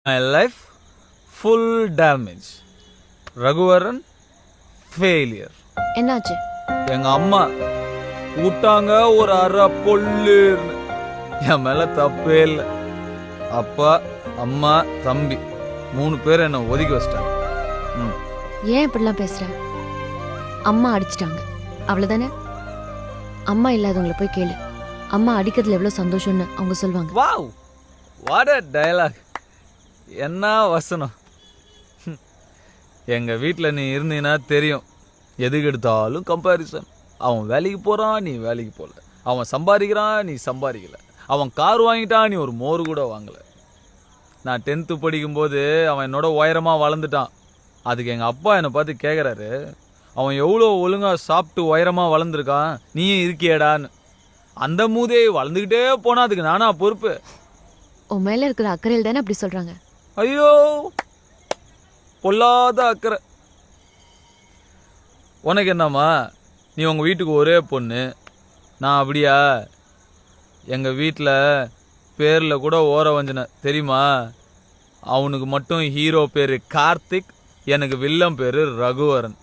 My life full damage. Raghuvaran failure. என்னாச்சு? எங்க அம்மா விட்டாங்க ஒரு அரை பொல்லுன்னு. என் மேல தப்பே இல்லை. அப்பா, அம்மா, தம்பி 3 பேர் என்னை ஒதுக்கி வச்சிட்டாங்க. ஏன் இப்படிலாம் பேசுற? அம்மா அடிச்சிட்டாங்க, அவ்வளவுதானே? அம்மா இல்லாதவங்கள போய் கேளு. அம்மா அடிக்கிறதுல எவ்வளவு சந்தோஷம்னு அவங்க சொல்லுவாங்க. Wow, what a dialogue! என்ன வசனம்! எங்க வீட்டில் நீ இருந்தீன்னா தெரியும். எதுக்கு எடுத்தாலும் கம்பேரிசன். அவன் வேலைக்கு போறான், நீ வேலைக்கு போகல. அவன் சம்பாதிக்கிறான், நீ சம்பாதிக்கல. அவன் கார் வாங்கிட்டான், நீ ஒரு மோர் கூட வாங்கல. நான் 10th படிக்கும்போது அவன் என்னோட உயரமாக வளர்ந்துட்டான். அதுக்கு எங்கள் அப்பா என்னை பார்த்து கேட்குறாரு, அவன் எவ்வளோ ஒழுங்காக சாப்பிட்டு உயரமாக வளர்ந்துருக்கான், நீயும் இருக்கியடான்னு. அந்த மூதே வளர்ந்துக்கிட்டே போனா அதுக்கு நானா பொறுப்பு? உன் மேல இருக்கிற அக்கறையில் தானே அப்படி சொல்றாங்க. ஐயோ, பொல்லாத அக்கறை. உனக்கு என்னம்மா, நீ உங்கள் வீட்டுக்கு ஒரே பொண்ணு. நான் அப்படியா? எங்கள் வீட்டில் பேரில் கூட ஓர வஞ்சனை தெரியுமா? அவனுக்கு மட்டும் ஹீரோ பேர் கார்த்திக், எனக்கு வில்லம் பேர் ரகுவரன்.